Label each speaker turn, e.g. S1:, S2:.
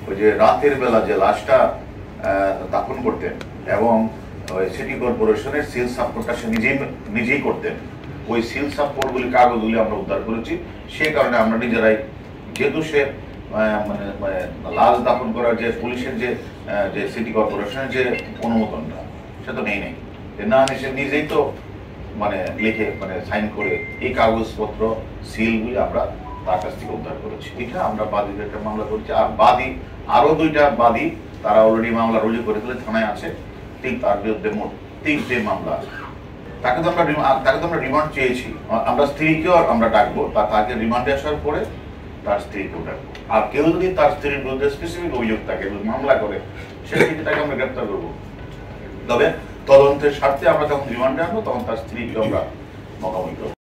S1: ওই যে রাতের বেলা যে লাশটা দাফন করতেন এবং ওই সিটি কর্পোরেশনের সিল সাপোর্টটা সে নিজেই করতেন, ওই সিল সাপোর্টগুলি কাগজগুলি আমরা উদ্ধার করেছি। সেই কারণে আমরা নিজেরাই, যেহেতু সে মানে লাশ দাফন করার যে পুলিশের যে সিটি কর্পোরেশনের যে অনুমোদনটা সে তো নেই না, সে নিজেই তো মানে লিখে সাইন করে এই কাগজপত্র সিলগুলি আমরা তার কাছ থেকে উদ্ধার করেছি। এটা আমরা বাদীদের একটা মামলা করেছি। আর আরো 2টা বাদী তারা অলরেডি মামলা রুজু করে ফেলে, থানায় আছে। তার বিরুদ্ধে মোট 3টে মামলা আছে। তাকে তো আমরা রিমান্ড চেয়েছি। আমরা স্ত্রীকেও আমরা ডাকবো, তাকে রিমান্ডে আসার পরে তার স্ত্রীকেও ডাকবো। আর কেউ যদি তার স্ত্রীর বিরুদ্ধে স্পেসিফিক অভিযোগ থাকে, মামলা করে, সেক্ষেত্রে তাকে আমরা গ্রেপ্তার করবো। তবে তদন্তের স্বার্থে আমরা যখন রিমান্ডে আনবো তখন তার স্ত্রীকে আমরা মোকাবিলা করবো।